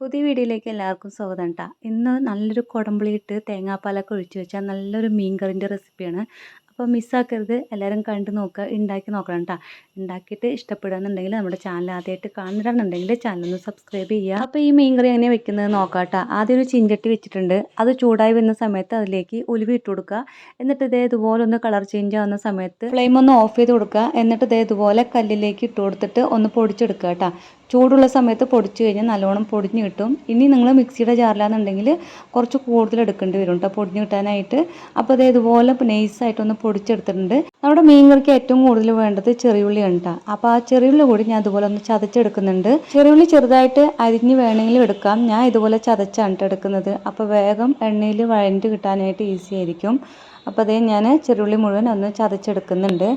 പുതിയ വീഡിയോയിലേക്ക് എല്ലാവർക്കും സ്വാഗതം ട്ടാ. ഇന്ന് നല്ലൊരു കുടംപുളിയിട്ട് തേങ്ങാപ്പാലൊക്കെ ഒഴിച്ച് വെച്ചാൽ നല്ലൊരു മീൻ കറിൻ്റെ റെസിപ്പിയാണ്. അപ്പോൾ മിസ്സാക്കരുത്, എല്ലാവരും കണ്ടു നോക്കുക, ഉണ്ടാക്കി നോക്കണം ട്ടാ. ഉണ്ടാക്കിയിട്ട് ഇഷ്ടപ്പെടുകയെന്നുണ്ടെങ്കിൽ നമ്മുടെ ചാനൽ ആദ്യമായിട്ട് കാണുന്നുണ്ടെങ്കിൽ ചാനൽ സബ്സ്ക്രൈബ് ചെയ്യുക. അപ്പോൾ ഈ മീൻ കറി എങ്ങനെയാണ് വെക്കുന്നത് നോക്കാം ട്ടാ. ആദ്യം ഒരു ചീഞ്ചട്ടി വെച്ചിട്ടുണ്ട്, അത് ചൂടായി വരുന്ന സമയത്ത് അതിലേക്ക് ഉലുവ ഇട്ട് കൊടുക്കുക. എന്നിട്ട് ഇതുപോലെ ഒന്ന് കളർ ചേഞ്ച് ആവുന്ന സമയത്ത് ഫ്ലെയിം ഒന്ന് ഓഫ് ചെയ്ത് കൊടുക്കുക. എന്നിട്ട് ഇതുപോലെ കല്ലിലേക്ക് ഇട്ട് കൊടുത്തിട്ട് ഒന്ന് പൊടിച്ചെടുക്കുക കേട്ടോ. ചൂടുള്ള സമയത്ത് പൊടിച്ച് കഴിഞ്ഞാൽ നല്ലോണം പൊടിഞ്ഞ് കിട്ടും. ഇനി നിങ്ങൾ മിക്സിയുടെ ജാറിലാണെന്നുണ്ടെങ്കിൽ കുറച്ച് കൂടുതൽ എടുക്കേണ്ടി വരും കേട്ടോ പൊടിഞ്ഞ് കിട്ടാനായിട്ട്. അപ്പോൾ ഇതുപോലെ നൈസായിട്ടൊന്ന് പൊടിച്ചെടുത്തിട്ടുണ്ട്. നമ്മുടെ മീൻ കറിക്ക് ഏറ്റവും കൂടുതൽ വേണ്ടത് ചെറിയുള്ളിയാണ് കേട്ടോ. അപ്പോൾ ആ ചെറിയുള്ളി കൂടി ഞാൻ അതുപോലെ ഒന്ന് ചതച്ചെടുക്കുന്നുണ്ട്. ചെറിയുള്ളി ചെറുതായിട്ട് അരിഞ്ഞ് വേണമെങ്കിലും എടുക്കാം. ഞാൻ ഇതുപോലെ ചതച്ചാണ് എടുക്കുന്നത്. അപ്പോൾ വേഗം എണ്ണയിൽ വഴണ്ട് കിട്ടാനായിട്ട് ഈസി ആയിരിക്കും. അപ്പോൾ ഞാൻ ചെറിയുള്ളി മുഴുവൻ ഒന്ന് ചതച്ചെടുക്കുന്നുണ്ട്.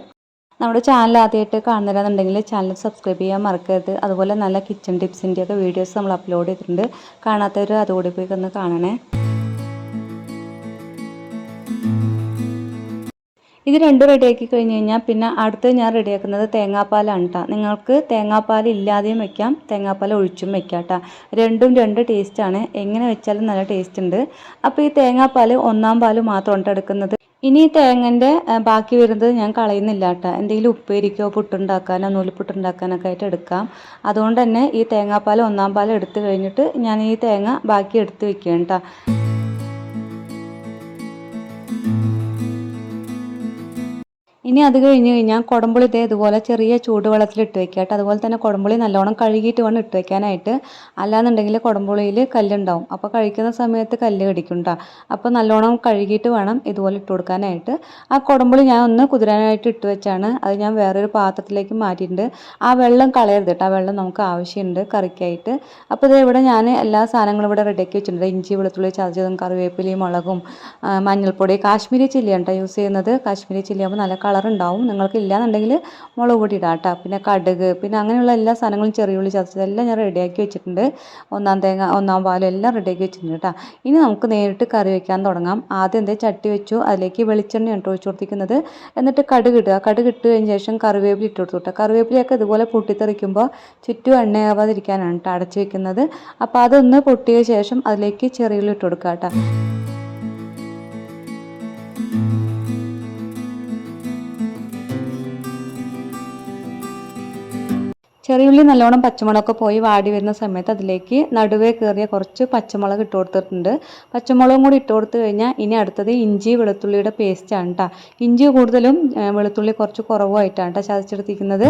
നമ്മുടെ ചാനൽ ആദ്യമായിട്ട് കാണുന്നവരാണെന്നുണ്ടെങ്കിൽ ചാനൽ സബ്സ്ക്രൈബ് ചെയ്യാൻ മറക്കരുത്. അതുപോലെ നല്ല കിച്ചൺ ടിപ്സിൻ്റെയൊക്കെ വീഡിയോസ് നമ്മൾ അപ്ലോഡ് ചെയ്തിട്ടുണ്ട്. കാണാത്തവർ അതുകൂടി പോയി ഒന്ന് കാണണേ. ഇത് രണ്ടും റെഡിയാക്കി കഴിഞ്ഞ് കഴിഞ്ഞാൽ പിന്നെ അടുത്ത് ഞാൻ റെഡിയാക്കുന്നത് തേങ്ങാപ്പാലാണ് കേട്ടോ. നിങ്ങൾക്ക് തേങ്ങാപ്പാൽ ഇല്ലാതെയും വെക്കാം, തേങ്ങാപ്പാൽ ഒഴിച്ചും വെക്കാം കേട്ടോ. രണ്ടും രണ്ട് ടേസ്റ്റാണ്. എങ്ങനെ വെച്ചാലും നല്ല ടേസ്റ്റ് ഉണ്ട്. അപ്പോൾ ഈ തേങ്ങാപ്പാൽ ഒന്നാം പാൽ മാത്രമാണ് എടുക്കുന്നത്. ഇനി തേങ്ങൻ്റെ ബാക്കി വരുന്നത് ഞാൻ കളയുന്നില്ല കേട്ടോ. എന്തെങ്കിലും ഉപ്പേരിക്കോ പുട്ടുണ്ടാക്കാനോ നൂൽപുട്ടുണ്ടാക്കാനൊക്കെ ആയിട്ട് എടുക്കാം. അതുകൊണ്ട് തന്നെ ഈ തേങ്ങാപ്പാൽ ഒന്നാം പാൽ എടുത്തു കഴിഞ്ഞിട്ട് ഞാൻ ഈ തേങ്ങ ബാക്കി എടുത്ത് വെക്കുകയാണ് കേട്ടോ. ഇനി അത് കഴിഞ്ഞ് കഴിഞ്ഞാൽ കുടംപുളി ഇതുപോലെ ചെറിയ ചൂടുവെള്ളത്തിലിട്ട് വെക്കുക കേട്ടോ. അതുപോലെ തന്നെ കുടംപുളി നല്ലോണം കഴുകിയിട്ട് വേണം ഇട്ട് വെക്കാനായിട്ട്. അല്ലാന്നുണ്ടെങ്കിൽ കുടംപുളിയിൽ കല്ലുണ്ടാവും. അപ്പോൾ കഴിക്കുന്ന സമയത്ത് കല്ല് കടിക്കും കേട്ടോ. അപ്പോൾ നല്ലോണം കഴുകിയിട്ട് വേണം ഇതുപോലെ ഇട്ട് കൊടുക്കാനായിട്ട്. ആ കുടംപുളി ഞാൻ ഒന്ന് കുതിരാനായിട്ട് ഇട്ട് വെച്ചാണ്. അത് ഞാൻ വേറൊരു പാത്രത്തിലേക്ക് മാറ്റിയിട്ടുണ്ട്. ആ വെള്ളം കളയരുത് കേട്ടോ. ആ വെള്ളം നമുക്ക് ആവശ്യമുണ്ട് കറിക്കായിട്ട്. അപ്പോൾ ഇവിടെ ഞാൻ എല്ലാ സാധനങ്ങളും ഇവിടെ റെഡിയാക്കി വെച്ചിട്ടുണ്ട്. ഇഞ്ചി വെളുത്തുള്ളി ചതച്ചതും കറിവേപ്പിലയും മുളകും മഞ്ഞൾപ്പൊടി കാശ്മീരി ചില്ലിയാണ് കേട്ടോ യൂസ് ചെയ്യുന്നത്. കാശ്മീരി ചില്ലി ആകുമ്പോൾ നല്ല കളർ ഉണ്ടാവും. നിങ്ങൾക്ക് ഇല്ലാന്നുണ്ടെങ്കിൽ മുളക് പൊടി ഇടാം കേട്ടോ. പിന്നെ കടുക്, പിന്നെ അങ്ങനെയുള്ള എല്ലാ സാധനങ്ങളും ചെറിയുള്ളി ചതച്ചതെല്ലാം ഞാൻ റെഡിയാക്കി വെച്ചിട്ടുണ്ട്. ഒന്നാം പാലും എല്ലാം റെഡിയാക്കി വെച്ചിട്ടുണ്ട് കേട്ടോ. ഇനി നമുക്ക് നേരിട്ട് കറി വെക്കാൻ തുടങ്ങാം. ആദ്യം ചട്ടി വെച്ചു, അതിലേക്ക് വെളിച്ചെണ്ണയാണ് ഒഴിച്ചു കൊടുത്തിരിക്കുന്നത്. എന്നിട്ട് കടുക് ഇടുക. കടുക് ഇട്ട് കഴിഞ്ഞ ശേഷം കറിവേപ്പില ഇട്ട് കൊടുത്തു കേട്ടോ. കറിവേപ്പിലയൊക്കെ ഇതുപോലെ പൊട്ടിത്തെറിക്കുമ്പോൾ ചുറ്റും എണ്ണയാവാതിരിക്കാനാണ് കേട്ടോ അടച്ചു വെക്കുന്നത്. അപ്പോൾ അതൊന്ന് പൊട്ടിയ ശേഷം അതിലേക്ക് ചെറിയുള്ളി ഇട്ട് കൊടുക്കുക കേട്ടോ. ചെറിയുള്ളി നല്ലോണം പച്ചമുളകൊക്കെ പോയി വാടി വരുന്ന സമയത്ത് അതിലേക്ക് നടുവേ കയറിയ കുറച്ച് പച്ചമുളക് ഇട്ട് കൊടുത്തിട്ടുണ്ട്. പച്ചമുളകും കൂടി ഇട്ട് കൊടുത്തു കഴിഞ്ഞാൽ ഇനി അടുത്തത് ഇഞ്ചി വെളുത്തുള്ളിയുടെ പേസ്റ്റാണ് കേട്ടോ. ഇഞ്ചി കൂടുതലും വെളുത്തുള്ളി കുറച്ച് കുറവായിട്ടാണ് കേട്ടോ ചതച്ചെടുത്തിരിക്കുന്നത്.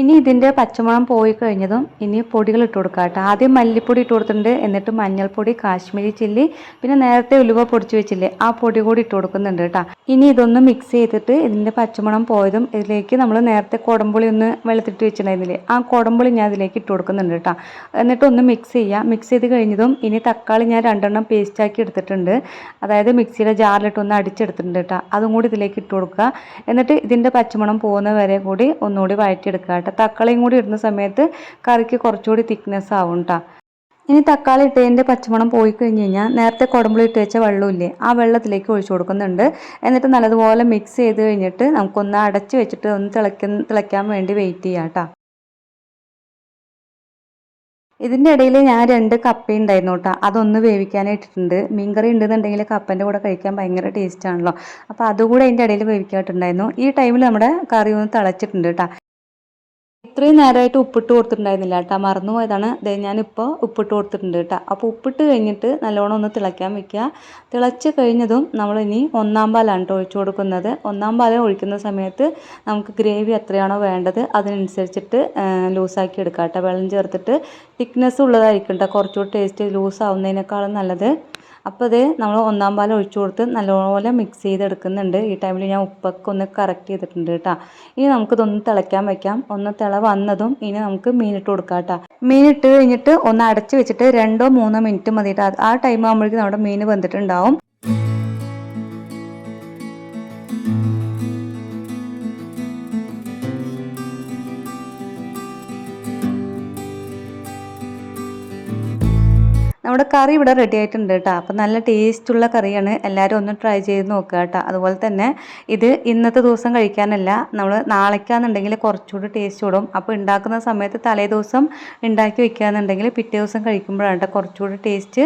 ഇനി ഇതിൻ്റെ പച്ചമണം പോയി കഴിഞ്ഞതും ഇനി പൊടികൾ ഇട്ട് കൊടുക്കുക കേട്ടോ. ആദ്യം മല്ലിപ്പൊടി ഇട്ട് കൊടുത്തിട്ടുണ്ട്. എന്നിട്ട് മഞ്ഞൾപ്പൊടി, കാശ്മീരി ചില്ലി, പിന്നെ നേരത്തെ ഉലുവ പൊടിച്ച് വെച്ചില്ലേ ആ പൊടി കൂടി ഇട്ട് കൊടുക്കുന്നുണ്ട് കേട്ടോ. ഇനി ഇതൊന്ന് മിക്സ് ചെയ്തിട്ട് ഇതിൻ്റെ പച്ചമണം പോയതും ഇതിലേക്ക് നമ്മൾ നേരത്തെ കുടംപുളി ഒന്ന് വെള്ളത്തിട്ട് വെച്ചിട്ടുണ്ടായിരുന്നില്ലേ ആ കുടംപുളി ഞാൻ ഇതിലേക്ക് ഇട്ട് കൊടുക്കുന്നുണ്ട് കേട്ടോ. എന്നിട്ടൊന്ന് മിക്സ് ചെയ്യുക. മിക്സ് ചെയ്ത് കഴിഞ്ഞതും ഇനി തക്കാളി ഞാൻ 2 പേസ്റ്റാക്കി എടുത്തിട്ടുണ്ട്. അതായത് മിക്സിയുടെ ജാറിലിട്ടൊന്ന് അടിച്ചെടുത്തിട്ടുണ്ട് കേട്ടോ. അതും കൂടി ഇതിലേക്ക് ഇട്ട് കൊടുക്കുക. എന്നിട്ട് ഇതിൻ്റെ പച്ചമണം പോകുന്ന വരെ കൂടി ഒന്നുകൂടി വഴറ്റിയെടുക്കുക. തക്കാളിയും കൂടി ഇടുന്ന സമയത്ത് കറിക്ക് കുറച്ചുകൂടി തിക്നെസ് ആവും കേട്ടോ. ഇനി തക്കാളി ഇട്ടതിൻ്റെ പച്ചമണം പോയി കഴിഞ്ഞ് കഴിഞ്ഞാൽ നേരത്തെ കുടംപുളി ഇട്ട് വെച്ച വെള്ളമില്ലേ ആ വെള്ളത്തിലേക്ക് ഒഴിച്ചു കൊടുക്കുന്നുണ്ട്. എന്നിട്ട് നല്ലതുപോലെ മിക്സ് ചെയ്ത് കഴിഞ്ഞിട്ട് നമുക്കൊന്ന് അടച്ച് വെച്ചിട്ട് ഒന്ന് തിളയ്ക്കാൻ വേണ്ടി വെയിറ്റ് ചെയ്യാം കേട്ടോ. ഇതിൻ്റെ ഇടയിൽ ഞാൻ 2 കപ്പ ഉണ്ടായിരുന്നു കേട്ടോ. അതൊന്ന് വേവിക്കാനായിട്ടിട്ടുണ്ട്. മീൻകറി ഉണ്ടെന്നുണ്ടെങ്കിൽ കപ്പൻ്റെ കൂടെ കഴിക്കാൻ ഭയങ്കര ടേസ്റ്റ് ആണല്ലോ. അപ്പോൾ അതുകൂടെ അതിൻ്റെ ഇടയിൽ വേവിക്കാനായിട്ടുണ്ടായിരുന്നു. ഈ ടൈമിൽ നമ്മുടെ കറി ഒന്ന് തിളച്ചിട്ടുണ്ട് കേട്ടോ. ഇത്രയും നേരമായിട്ട് ഉപ്പിട്ട് കൊടുത്തിട്ടുണ്ടായിരുന്നില്ല കേട്ടോ, മറന്നുപോയതാണ്. ഞാനിപ്പോൾ ഉപ്പിട്ട് കൊടുത്തിട്ടുണ്ട് കേട്ടോ. അപ്പോൾ ഉപ്പിട്ട് കഴിഞ്ഞിട്ട് നല്ലോണം ഒന്ന് തിളയ്ക്കാൻ വെക്കുക. തിളച്ച് കഴിഞ്ഞതും നമ്മളിനി ഒന്നാം പാലാണ് കേട്ടോ ഒഴിച്ചു കൊടുക്കുന്നത്. ഒന്നാം പാൽ ഒഴിക്കുന്ന സമയത്ത് നമുക്ക് ഗ്രേവി എത്രയാണോ വേണ്ടത് അതിനനുസരിച്ചിട്ട് ലൂസാക്കി എടുക്കാം കേട്ടോ. വെള്ളം ചേർത്തിട്ട് തിക്നെസ് ഉള്ളതായിരിക്കും കേട്ടോ കുറച്ചുകൂടി ടേസ്റ്റ് ലൂസ് ആവുന്നതിനേക്കാളും നല്ലത്. അപ്പോൾ നമ്മൾ ഒന്നാം പാൽ ഒഴിച്ചു കൊടുത്ത് നല്ലപോലെ മിക്സ് ചെയ്തെടുക്കുന്നുണ്ട്. ഈ ടൈമിൽ ഞാൻ ഉപ്പൊക്കെ ഒന്ന് കറക്റ്റ് ചെയ്തിട്ടുണ്ട് കേട്ടോ. ഇനി നമുക്കിതൊന്ന് തിളയ്ക്കാൻ വെക്കാം. ഒന്ന് തിള വന്നതും ഇനി നമുക്ക് മീനിട്ട് കൊടുക്കാം കേട്ടോ. മീനിട്ട് കഴിഞ്ഞിട്ട് ഒന്ന് അടച്ച് വെച്ചിട്ട് 2-3 മിനിറ്റ് മതി കേട്ടോ. ആ ടൈം ആകുമ്പോഴേക്കും നമ്മുടെ മീൻ വെന്തിട്ടുണ്ടാവും. നമ്മുടെ കറി ഇവിടെ റെഡി ആയിട്ടുണ്ട് കേട്ടോ. അപ്പം നല്ല ടേസ്റ്റുള്ള കറിയാണ്. എല്ലാവരും ഒന്ന് ട്രൈ ചെയ്ത് നോക്കുക കേട്ടോ. അതുപോലെ തന്നെ ഇത് ഇന്നത്തെ ദിവസം കഴിക്കാനല്ല, നമ്മൾ നാളേക്കാണെന്നുണ്ടെങ്കിൽ കുറച്ചുകൂടി ടേസ്റ്റ് കൂടും. അപ്പോൾ ഉണ്ടാക്കുന്ന സമയത്ത് തലേ ദിവസം ഉണ്ടാക്കി വെക്കുകയാണെന്നുണ്ടെങ്കിൽ പിറ്റേ ദിവസം കഴിക്കുമ്പോഴാണ് കേട്ടോ കുറച്ചുകൂടി ടേസ്റ്റ്.